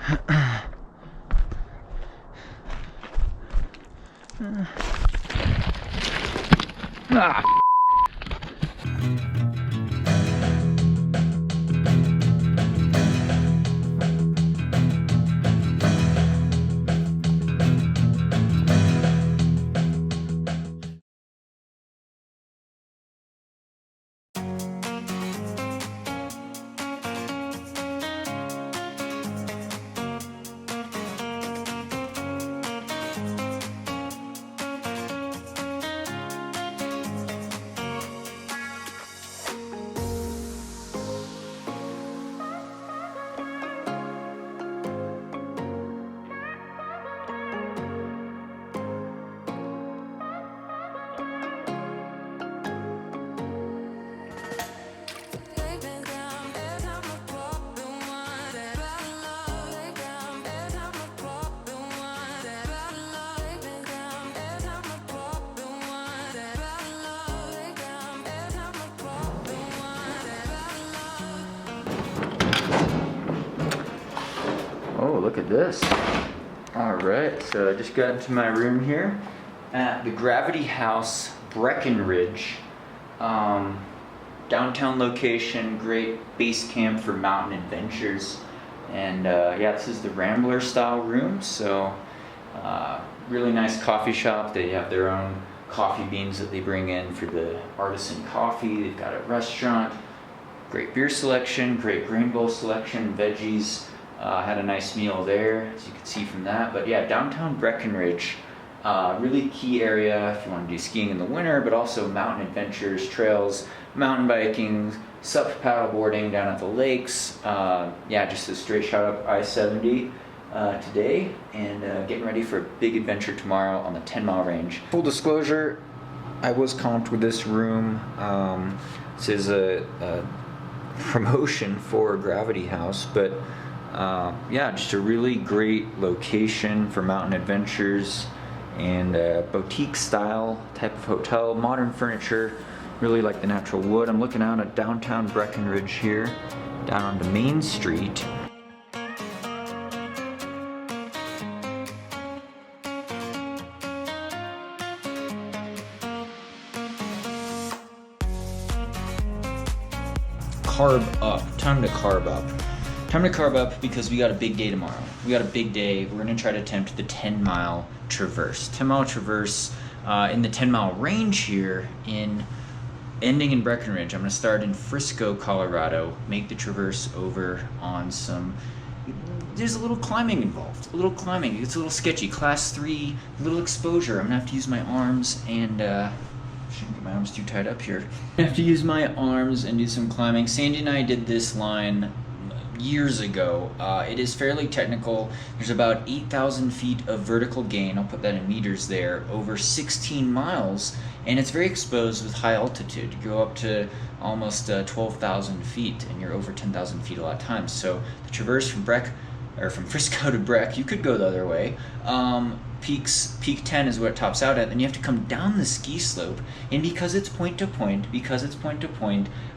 Ah. Oh, look at this. Alright, so I just got into my room here at the Gravity House, Breckenridge. Downtown location, great base camp for mountain adventures. And yeah, this is the Rambler style room, so really nice coffee shop. They have their own coffee beans that they bring in for the artisan coffee. They've got a restaurant, great beer selection, great grain bowl selection, veggies. Had a nice meal there, as you can see from that. But yeah, downtown Breckenridge, really key area if you want to do skiing in the winter, but also mountain adventures, trails, mountain biking, sup paddle boarding down at the lakes. Yeah, just a straight shot up I-70 today, and getting ready for a big adventure tomorrow on the 10-mile range. Full disclosure, I was comped with this room. This is a promotion for Gravity House, but yeah, just a really great location for mountain adventures and boutique style type of hotel, modern furniture, really like the natural wood. I'm looking out at downtown Breckenridge here, down onto Main Street. Carb up, time to carb up. Time to carb up because we got a big day tomorrow. We got a big day. We're gonna try to attempt the 10-mile traverse. 10-mile traverse in the 10-mile range here, ending in Breckenridge. I'm gonna start in Frisco, Colorado, make the traverse over on some, there's a little climbing involved. A little climbing, it's a little sketchy. Class 3, little exposure. I'm gonna have to use my arms and, shouldn't get my arms too tied up here. I have to use my arms and do some climbing. Sandy and I did this line years ago. It is fairly technical. There's about 8,000 feet of vertical gain, I'll put that in meters there, over 16 miles, and it's very exposed with high altitude. You go up to almost 12,000 feet, and you're over 10,000 feet a lot of times. So the traverse from Frisco to Breck, you could go the other way. Peak 10 is what it tops out at, then you have to come down the ski slope, and because it's point to point,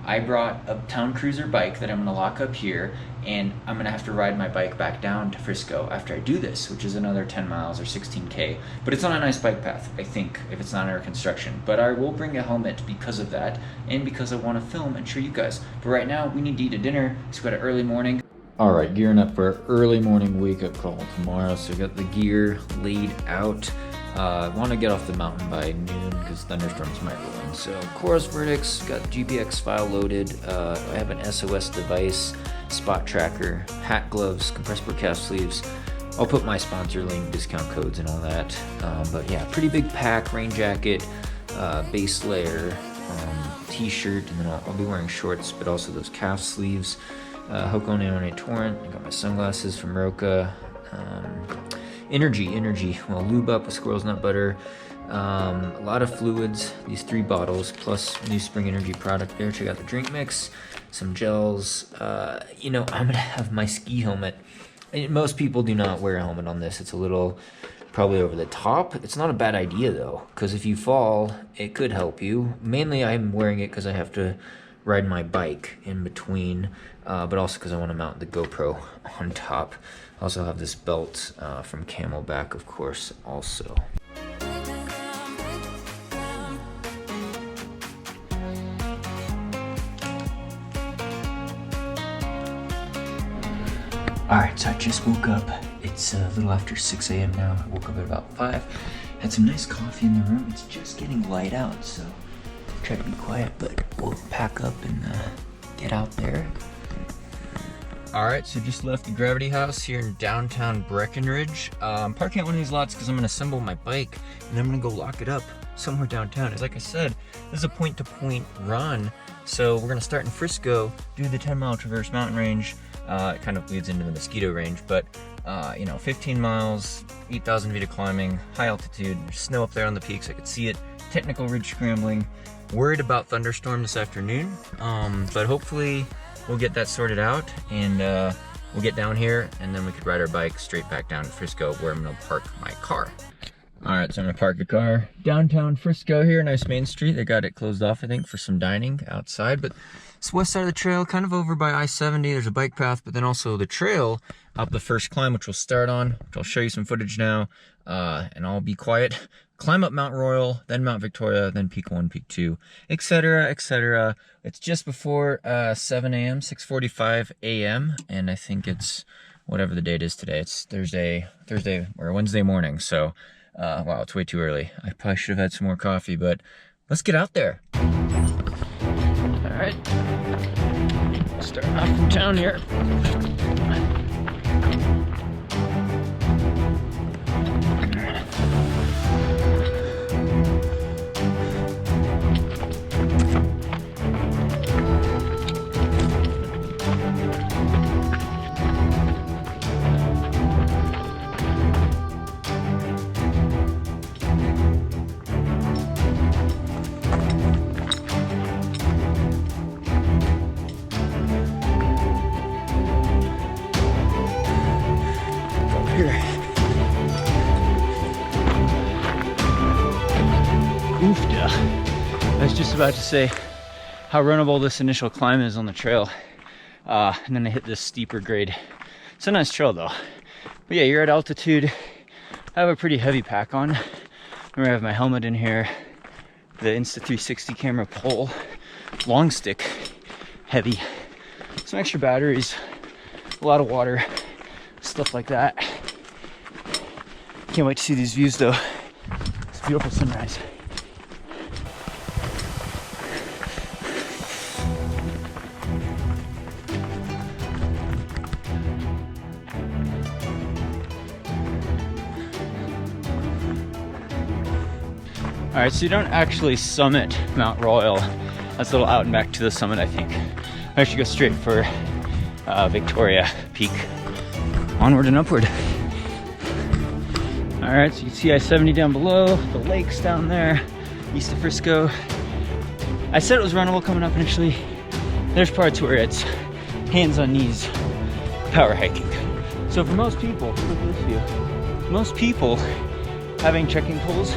I brought a town cruiser bike that I'm gonna lock up here, and I'm gonna have to ride my bike back down to Frisco after I do this, which is another 10 miles or 16K. But it's on a nice bike path, I think, if it's not under construction. But I will bring a helmet because of that, and because I wanna film and show you guys. But right now, we need to eat a dinner, so we got an early morning. All right, gearing up for early morning wake-up call tomorrow. So we got the gear laid out. I want to get off the mountain by noon because thunderstorms might roll in. So Course Verdicts, got the GPX file loaded. I have an SOS device, spot tracker, hat, gloves, compressed calf sleeves. I'll put my sponsor link, discount codes, and all that. But yeah, pretty big pack, rain jacket, base layer, t-shirt, and then I'll be wearing shorts, but also those calf sleeves. Hoko Neonate Torrent. I got my sunglasses from Roca. Energy. Well, lube up with squirrel's nut butter. A lot of fluids. These 3 bottles plus New Spring Energy product there. Check out the drink mix. Some gels. You know, I'm gonna have my ski helmet. Most people do not wear a helmet on this. It's a little probably over the top. It's not a bad idea though, because if you fall, it could help you. Mainly, I'm wearing it because I have to riding my bike in between, but also because I want to mount the GoPro on top. I also have this belt from Camelback, of course, also. Alright, so I just woke up. It's a little after 6 a.m. now. I woke up at about 5. Had some nice coffee in the room. It's just getting light out, so try to be quiet, but we'll pack up and get out there. Alright, so just left the Gravity House here in downtown Breckenridge. I'm parking at one of these lots because I'm going to assemble my bike, and I'm going to go lock it up somewhere downtown. As like I said, this is a point-to-point run, so we're going to start in Frisco, do the 10-mile Traverse Mountain Range. It kind of leads into the Mosquito Range, but you know, 15 miles, 8,000 feet of climbing, high altitude, there's snow up there on the peaks, I could see it, technical ridge scrambling, worried about thunderstorm this afternoon, but hopefully we'll get that sorted out, and we'll get down here, and then we could ride our bike straight back down to Frisco, where I'm gonna park my car. Alright, so I'm gonna park the car downtown Frisco here, nice main street. They got it closed off, I think, for some dining outside, but it's west side of the trail, kind of over by I-70. There's a bike path, but then also the trail up the first climb, which we'll start on, which I'll show you some footage now, and I'll be quiet. Climb up Mount Royal, then Mount Victoria, then Peak 1, Peak 2, etc., etc. It's just before 7 a.m., 6:45 a.m., and I think it's whatever the date is today. It's Thursday or Wednesday morning, so wow, it's way too early. I probably should have had some more coffee, but let's get out there. All right, starting off from town here. Oofda. I was just about to say how runnable this initial climb is on the trail, and then I hit this steeper grade. It's a nice trail though. But yeah, you're at altitude. I have a pretty heavy pack on. Remember, I have my helmet in here, the Insta360 camera pole, long stick, heavy, some extra batteries, a lot of water, stuff like that. Can't wait to see these views though. It's a beautiful sunrise. All right, so you don't actually summit Mount Royal. That's a little out and back to the summit, I think. I should go straight for Victoria Peak. Onward and upward. All right, so you can see I-70 down below, the lakes down there, east of Frisco. I said it was runnable coming up initially. There's parts where it's hands on knees power hiking. So for most people, look at this view. Most people having trekking poles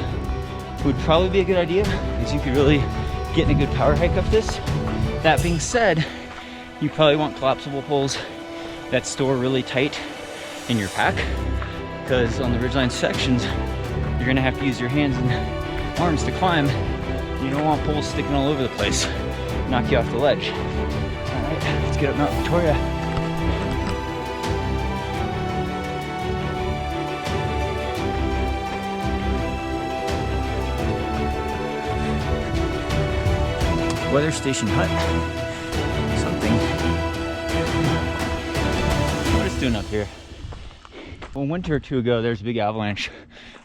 would probably be a good idea, because you could really get in a good power hike up this. That being said, you probably want collapsible poles that store really tight in your pack, because on the ridgeline sections, you're gonna have to use your hands and arms to climb. You don't want poles sticking all over the place, knock you off the ledge. All right, let's get up Mount Victoria. Weather station hut. Something. What it's doing up here. Well, a winter or two ago, there's a big avalanche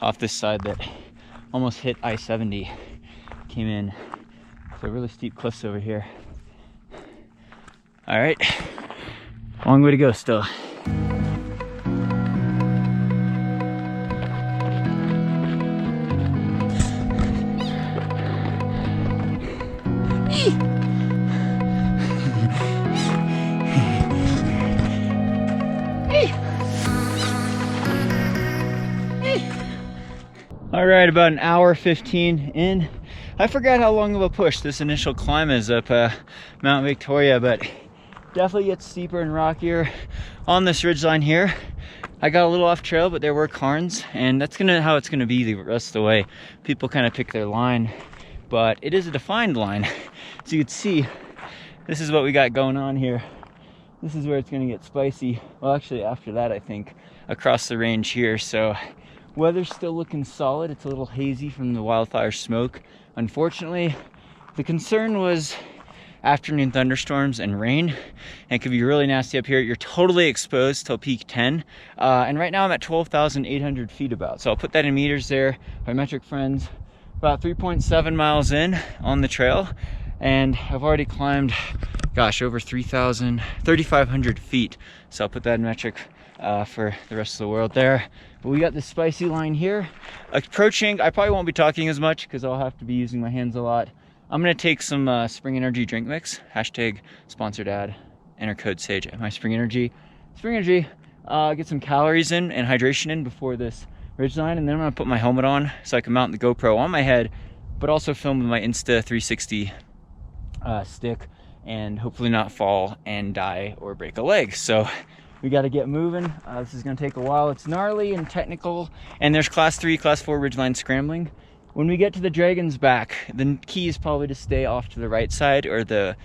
off this side that almost hit I-70. Came in. So really steep cliffs over here. All right. Long way to go still. All right, about an hour 15 in. I forgot how long of a push this initial climb is up Mount Victoria, but definitely gets steeper and rockier on this ridgeline here. I got a little off trail, but there were cairns, and that's how it's gonna be the rest of the way. People kind of pick their line, but it is a defined line. So you can see, this is what we got going on here. This is where it's gonna get spicy. Well, actually after that, I think, across the range here. So weather's still looking solid. It's a little hazy from the wildfire smoke. Unfortunately, the concern was afternoon thunderstorms and rain, and it could be really nasty up here. You're totally exposed till peak 10, and right now I'm at 12,800 feet about. So I'll put that in meters there. My metric friends, about 3.7 miles in on the trail, and I've already climbed, gosh, over 3,500 feet. So I'll put that in metric for the rest of the world there. But we got this spicy line here. Approaching, I probably won't be talking as much because I'll have to be using my hands a lot. I'm gonna take some Spring Energy drink mix, hashtag sponsored ad, enter code SAGE at my Spring Energy. Get some calories in and hydration in before this ridgeline, and then I'm gonna put my helmet on so I can mount the GoPro on my head, but also film with my Insta 360 stick and hopefully not fall and die or break a leg. So we got to get moving. This is going to take a while. It's gnarly and technical, and there's class 3, class 4 ridgeline scrambling. When we get to the Dragon's Back, the key is probably to stay off to the right side or the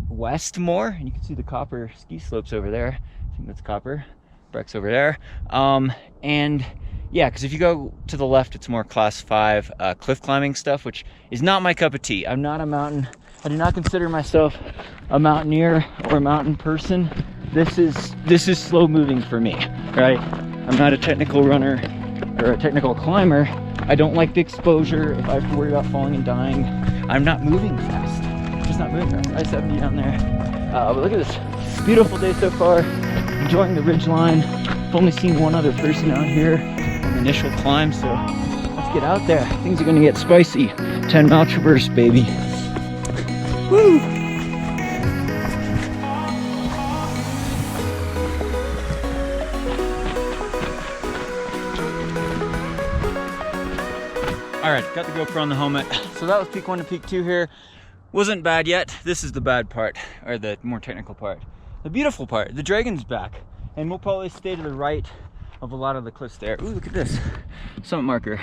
west more, and you can see the copper ski slopes over there. I think that's copper. Breck's over there. And yeah, because if you go to the left, it's more class 5 cliff climbing stuff, which is not my cup of tea. I'm not a mountain. I do not consider myself a mountaineer or a mountain person. This is slow moving for me, right? I'm not a technical runner or a technical climber. I don't like the exposure. If I have to worry about falling and dying, I'm not moving fast. I'm just not moving fast. I-70 down there. But look at this beautiful day so far. Enjoying the ridge line. I've only seen one other person out here on the initial climb, so let's get out there. Things are gonna get spicy. 10-mile traverse, baby. Woo! All right, got the GoPro on the helmet. So that was peak 1 to peak 2 here. Wasn't bad yet. This is the bad part, or the more technical part. The beautiful part, the Dragon's Back. And we'll probably stay to the right of a lot of the cliffs there. Ooh, look at this, summit marker.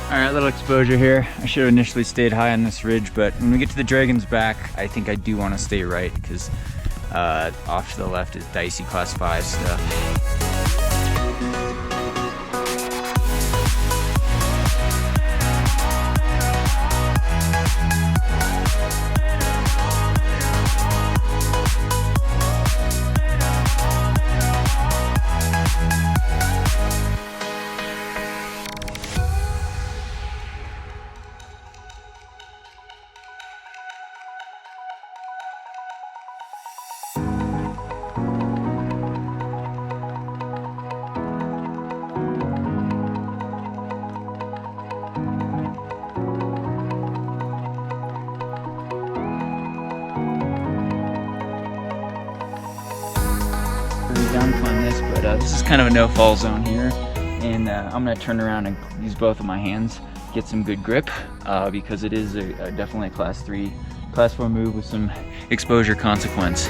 All right, little exposure here. I should have initially stayed high on this ridge, but when we get to the Dragon's Back, I think I do want to stay right because off to the left is dicey class 5 stuff. Down climb this, but this is kind of a no-fall zone here, and I'm gonna turn around and use both of my hands, get some good grip, because it is definitely a class 3, class 4 move with some exposure consequence.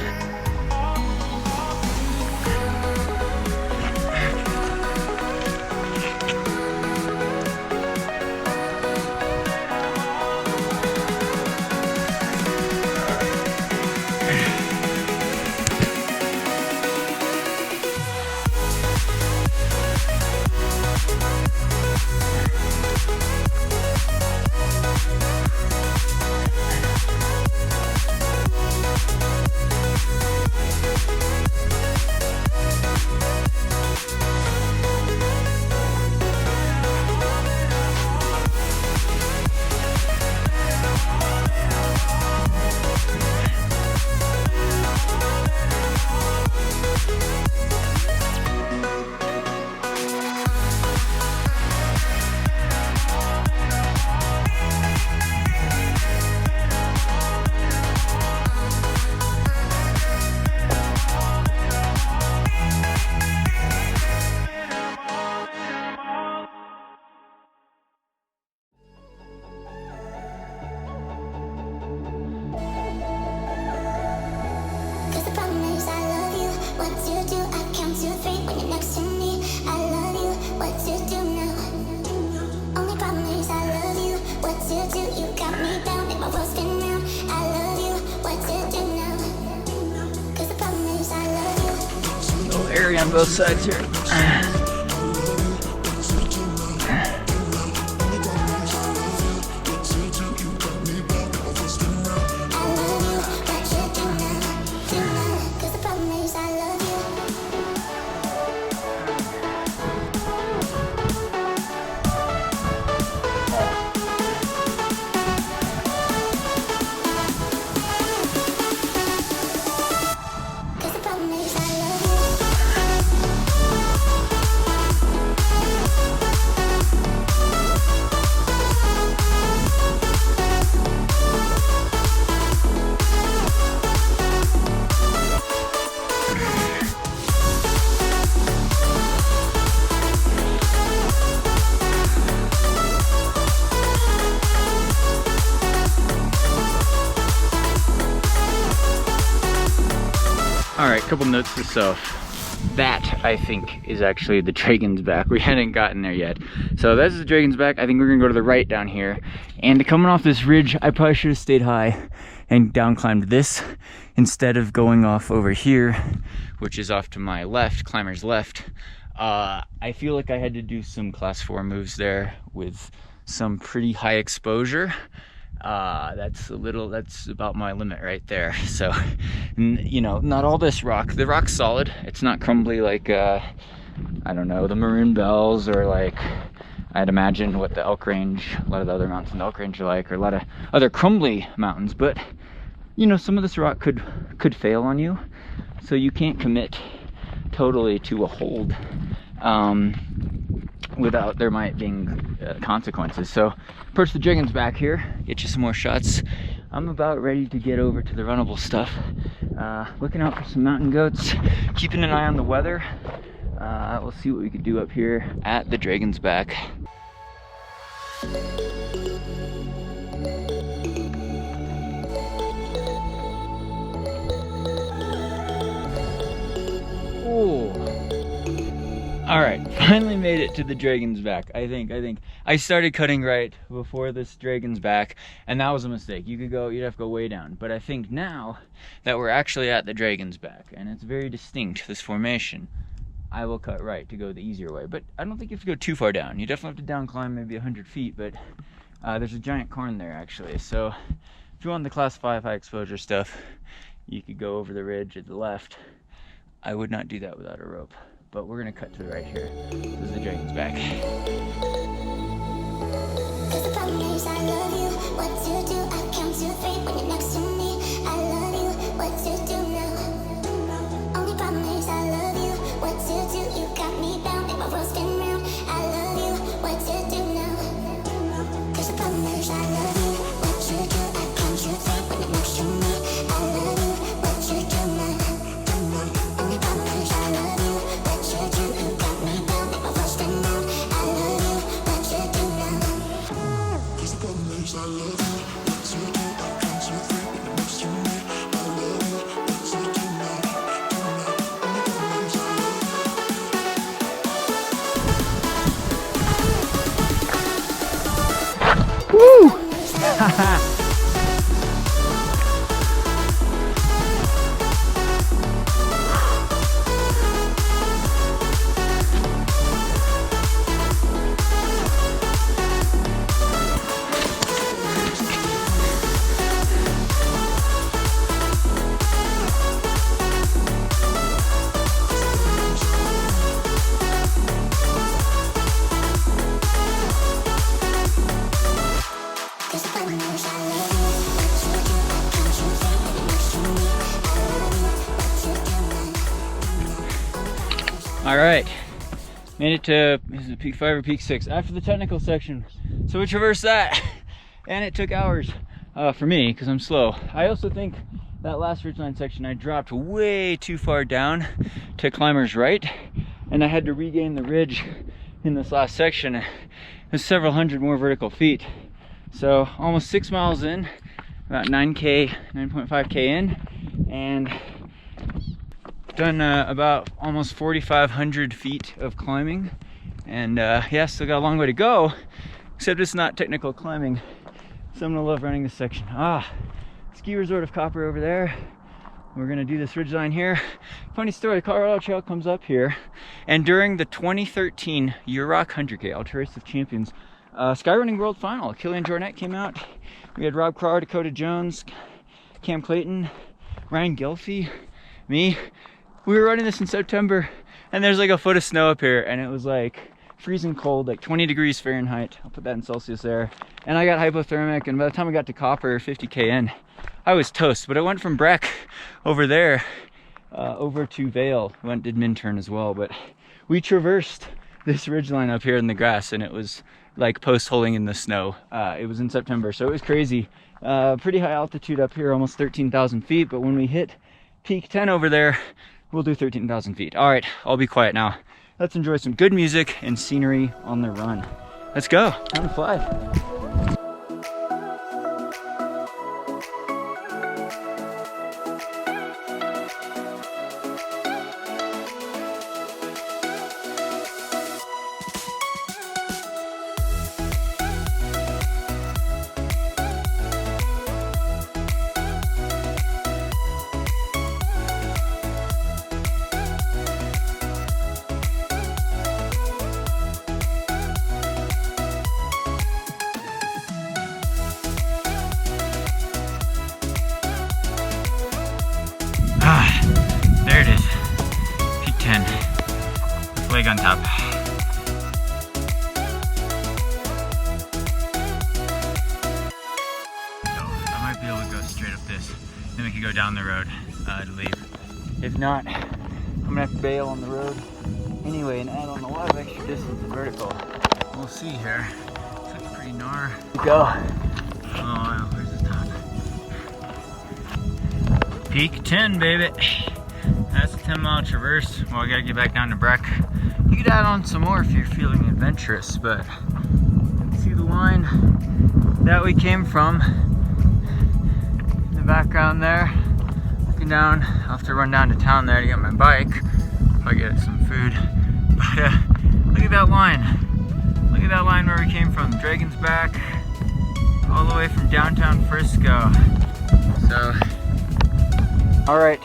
slippery on both sides here. Alright, couple notes to self. That, I think, is actually the Dragon's Back. We hadn't gotten there yet. So that's the Dragon's Back. I think we're gonna go to the right down here. And coming off this ridge, I probably should have stayed high and down climbed this instead of going off over here, which is off to my left, climber's left. I feel like I had to do some class 4 moves there with some pretty high exposure. That's about my limit right there. So, you know, not all this rock. The rock's solid. It's not crumbly like, I don't know, the Maroon Bells, or like, I'd imagine what the Elk Range, a lot of the other mountains in the Elk Range are like, or a lot of other crumbly mountains. But, you know, some of this rock could fail on you. So you can't commit totally to a hold without there might being consequences. So approach the Dragon's Back here, get you some more shots. I'm about ready to get over to the runnable stuff. Looking out for some mountain goats, keeping an eye on the weather. We'll see what we can do up here at the Dragon's Back. Oh. All right, finally made it to the Dragon's Back. I think I started cutting right before this Dragon's Back, and that was a mistake. You'd have to go way down. But I think now that we're actually at the Dragon's Back, and it's very distinct, this formation, I will cut right to go the easier way. But I don't think you have to go too far down. You definitely have to down climb maybe 100 feet, but there's a giant cairn there actually. So if you want the class 5 high exposure stuff, you could go over the ridge at the left. I would not do that without a rope. But we're gonna cut to the right here. This is the Dragon's Back. Cause the problem is I love you. What to do? I count to 3 when you're next to me. I love you. What to do now? Only problem is I love you. What to do? You got me bound in my world spin round. I love you. What to do now? Cause the problem is I love you. What to do? I count to 3 when you're next to me. I love you. What to do now? Only problem is I love you. Woo! All right, made it to, is it peak 5 or peak 6 after the technical section. So we traversed that and it took hours for me because I'm slow. I also think that last ridgeline section I dropped way too far down to climber's right, and I had to regain the ridge in this last section. It was several hundred more vertical feet. So almost 6 miles in, about 9K, 9.5K in, and done about almost 4,500 feet of climbing. And yeah, still got a long way to go, except it's not technical climbing. So I'm gonna love running this section. Ski resort of Copper over there. We're gonna do this ridgeline here. Funny story, Colorado Trail comes up here, and during the 2013 Yurok 100K Ultra Race of Champions Skyrunning World Final, Killian Jornet came out. We had Rob Carr, Dakota Jones, Cam Clayton, Ryan Gilfie, me. We were running this in September, and there's like a foot of snow up here, and it was like freezing cold, like 20 degrees Fahrenheit. I'll put that in Celsius there. And I got hypothermic, and by the time I got to Copper, 50K in, I was toast. But I went from Breck over there over to Vale. Did Minturn as well, but we traversed this ridgeline up here in the grass, and it was like post-holing in the snow. It was in September, so it was crazy. Pretty high altitude up here, almost 13,000 feet, but when we hit peak 10 over there, we'll do 13,000 feet. All right, I'll be quiet now. Let's enjoy some good music and scenery on the run. Let's go, time to fly. There it is, peak 10, flag on top. So I might be able to go straight up this, then we can go down the road to leave. If not, I'm gonna have to bail on the road anyway and add on the lot of extra distance and vertical. We'll see here. It's looking pretty gnar. Go. Oh, where's the top? Peak 10, baby. That's a 10-mile traverse. Well, I gotta get back down to Breck. You could add on some more if you're feeling adventurous, but you can see the line that we came from in the background there. Looking down, I'll have to run down to town there to get my bike. Probably get some food. But look at that line. Look at that line where we came from. Dragon's Back, all the way from downtown Frisco. So, all right.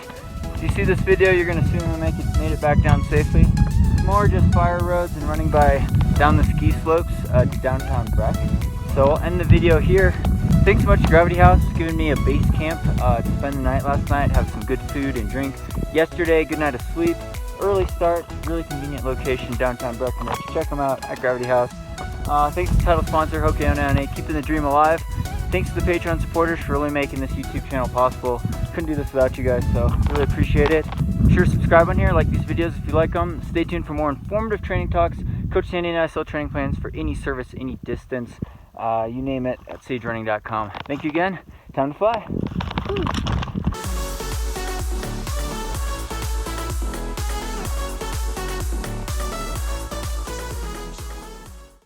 If you see this video, you're gonna assume I made it back down safely. More just fire roads and running down the ski slopes to downtown Breck. So I'll end the video here. Thanks so much to Gravity Haus for giving me a base camp to spend the night last night, have some good food and drink. Yesterday, good night of sleep. Early start, really convenient location downtown Breckenridge. Check them out at Gravity Haus. Thanks to the title sponsor, Hokeona, keeping the dream alive. Thanks to the Patreon supporters for really making this YouTube channel possible. Couldn't do this without you guys, so really appreciate it. Be sure to subscribe on here, like these videos if you like them. Stay tuned for more informative training talks. Coach Sandy and I sell training plans for any service, any distance, you name it, at sagerunning.com. Thank you again. Time to fly. Woo.